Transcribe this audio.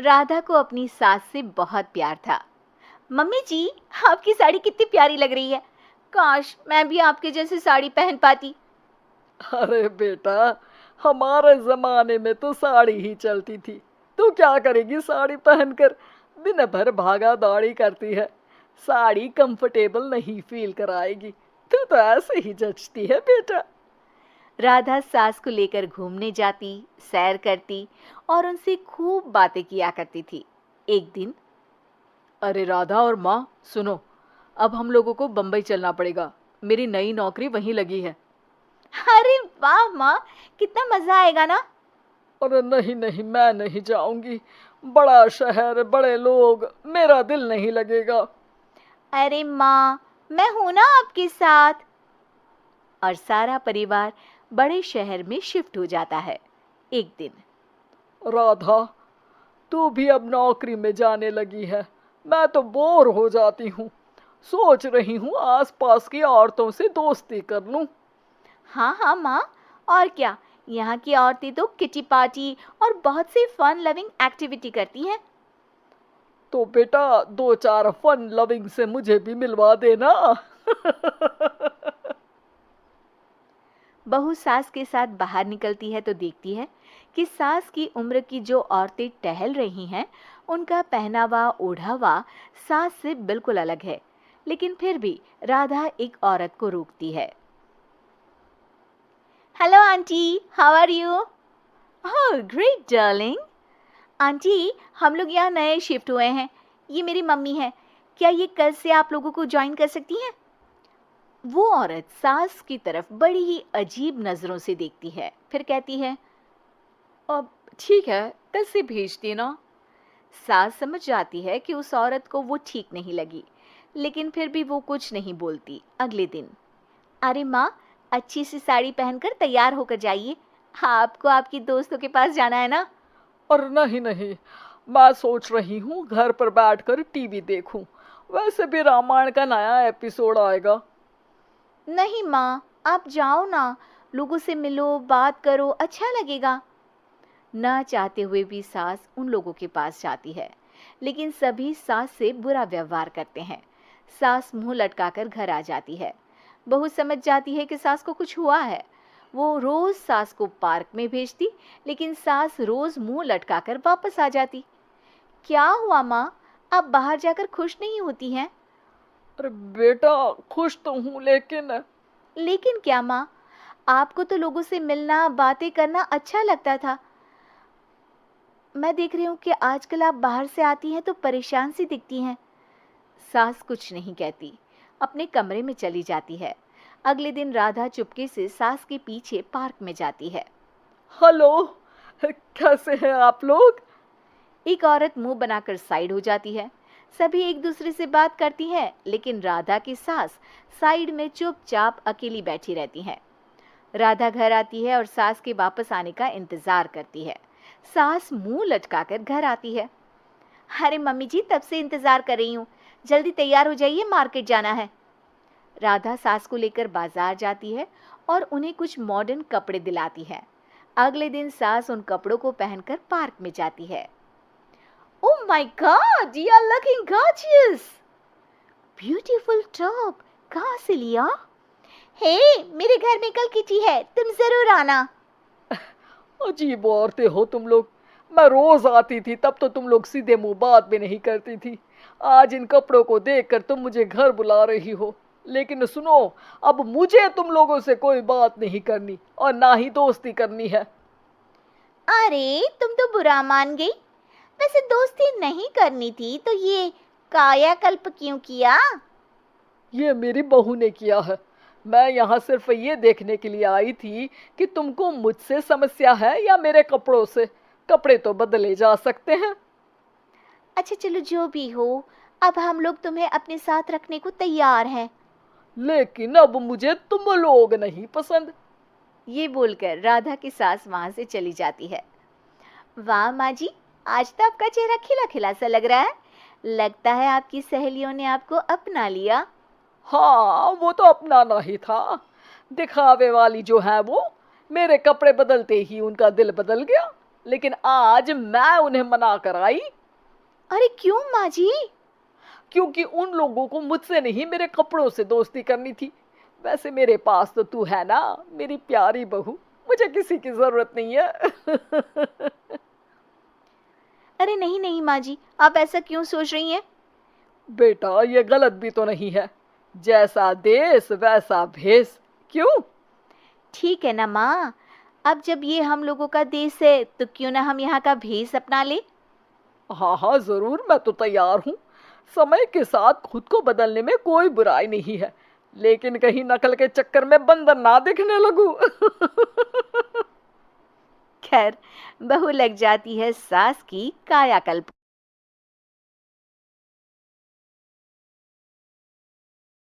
राधा को अपनी सास से बहुत प्यार था। मम्मी जी, आपकी साड़ी कितनी प्यारी लग रही है। काश मैं भी आपके जैसी साड़ी पहन पाती। अरे बेटा, हमारे जमाने में तो साड़ी ही चलती थी। तू क्या करेगी साड़ी पहनकर? दिन भर भागा दौड़ी करती है। साड़ी कंफर्टेबल नहीं फील कराएगी। तू तो ऐसे ही जचती है बेटा। राधा सास को लेकर घूमने जाती, सैर करती और उनसे खूब बातें किया करती थी। एक दिन, अरे राधा और माँ, सुनो, अब हम लोगों को बम्बई चलना पड़ेगा। मेरी नई नौकरी वहीं लगी है। अरे वाह माँ, कितना मजा आएगा ना। अरे नहीं नहीं, मैं नहीं जाऊंगी। बड़ा शहर, बड़े लोग, मेरा दिल नहीं लगेगा। अरे माँ, मैं हूं ना आपके साथ। और सारा परिवार बड़े शहर में शिफ्ट हो जाता है। एक दिन, राधा, तू भी अब नौकरी में जाने लगी है। मैं तो बोर हो जाती हूँ। सोच रही हूँ आसपास की औरतों से दोस्ती कर लूँ। हाँ हाँ माँ, और क्या। यहाँ की औरतें तो किटी पार्टी और बहुत सी फन लविंग एक्टिविटी करती हैं। तो बेटा, दो चार फन लविंग से मुझे भी मिलवा देना। बहू सास के साथ बाहर निकलती है तो देखती है कि सास की उम्र की जो औरतें टहल रही हैं, उनका पहनावा ओढ़ावा सास से बिल्कुल अलग है। लेकिन फिर भी राधा एक औरत को रोकती है। Hello aunty, how are you? Oh great darling. Aunty, हम लोग यहाँ नए शिफ्ट हुए हैं। ये मेरी मम्मी है। क्या ये कल से आप लोगों को ज्वाइन कर सकती हैं? वो औरत सास की तरफ बड़ी ही अजीब नजरों से देखती है, फिर कहती है, अब ठीक है, कल से भेज देना। सास समझ जाती है कि उस औरत को वो ठीक नहीं लगी, लेकिन फिर भी वो कुछ नहीं बोलती। अगले दिन, अरे माँ, अच्छी सी साड़ी पहनकर तैयार होकर जाइए। आपको आपकी दोस्तों के पास जाना है ना। और नहीं नहीं, मैं सोच रही हूँ घर पर बैठकर टीवी देखूं। वैसे भी रामायण का नया एपिसोड आएगा। नहीं माँ, आप जाओ ना, लोगों से मिलो, बात करो, अच्छा लगेगा। ना चाहते हुए भी सास उन लोगों के पास जाती है, लेकिन सभी सास से बुरा व्यवहार करते हैं। सास मुंह लटकाकर घर आ जाती है। बहू समझ जाती है कि सास को कुछ हुआ है। वो रोज सास को पार्क में भेजती, लेकिन सास रोज मुंह लटकाकर वापस आ जाती। क्या हुआ माँ, आप बाहर जाकर खुश नहीं होती हैं? अरे बेटा, खुश तो हूँ लेकिन। लेकिन क्या माँ, आपको तो लोगों से मिलना, बातें करना अच्छा लगता था। मैं देख रही हूँ कि आजकल आप बाहर से आती हैं तो परेशान सी दिखती हैं। सास कुछ नहीं कहती, अपने कमरे में चली जाती है। अगले दिन राधा चुपके से सास के पीछे पार्क में जाती है। हेलो, कैसे हैं आप लोग? एक औरत मुंह बनाकर साइड हो जाती है। सभी एक दूसरे से बात करती हैं, लेकिन राधा की सास साइड में चुपचाप अकेली बैठी रहती हैं। राधा घर आती है और सास के वापस आने का इंतजार करती है। सास मुंह लटकाकर घर आती है। अरे मम्मी जी, तब से इंतजार कर रही हूँ, जल्दी तैयार हो जाइए, मार्केट जाना है। राधा सास को लेकर बाजार जाती है और उन्हें कुछ मॉडर्न कपड़े दिलाती है। अगले दिन सास उन कपड़ों को पहनकर पार्क में जाती है। Oh my God, you are looking gorgeous. Beautiful top, कहाँ से लिया? हे, मेरे घर में कल किटी है, तुम जरूर आना। अजीब औरतें हो तुम लोग। मैं रोज आती थी, तब तो तुम लोग सीधे मुंह बात भी नहीं करती थी। आज इन कपड़ों को देखकर तुम मुझे घर बुला रही हो। लेकिन सुनो, अब मुझे तुम लोगों से कोई बात नहीं करनी और ना ही दोस्ती करनी है। अरे तुम तो बुरा मान गई। वैसे दोस्ती नहीं करनी थी तो ये कायाकल्प क्यों किया? ये मेरी बहू ने किया है। मैं यहाँ सिर्फ ये देखने के लिए आई थी कि तुमको मुझसे समस्या है या मेरे कपड़ों से। कपड़े तो बदले जा सकते हैं। अच्छा चलो, जो भी हो, अब हम लोग तुम्हें अपने साथ रखने को तैयार हैं। लेकिन अब मुझे तुम लोग नहीं पसंद। ये बोलकर राधा की सास वहां से चली जाती है। वाह माँ जी, आज तो आपका चेहरा खिला खिला सा लग रहा है। लगता है आपकी सहेलियों ने आपको अपना लिया। हाँ, वो तो अपनाना ही था। दिखावे वाली जो है वो, मेरे कपड़े बदलते ही उनका दिल बदल गया। लेकिन आज मैं उन्हें मना कर आई, अरे क्यों माँ जी? क्योंकि उन लोगों को मुझसे नहीं मेरे कपड़ों से दोस्ती करनी थी। वैसे मेरे पास तो तू है ना, मेरी प्यारी बहू, मुझे किसी की जरूरत नहीं है। अरे नहीं नहीं माँ जी, आप ऐसा क्यों सोच रही हैं? बेटा ये गलत भी तो नहीं है, जैसा देश वैसा भेष। क्यों? ठीक है ना माँ, अब जब ये हम लोगों का देश है तो क्यों ना हम यहाँ का भेष अपना ले। हाँ हाँ जरूर, मैं तो तैयार हूँ। समय के साथ खुद को बदलने में कोई बुराई नहीं है, लेकिन कहीं नकल के चक्कर में बंदर ना दिखने लगूं। खैर, बहू लग जाती है सास की कायाकल्प।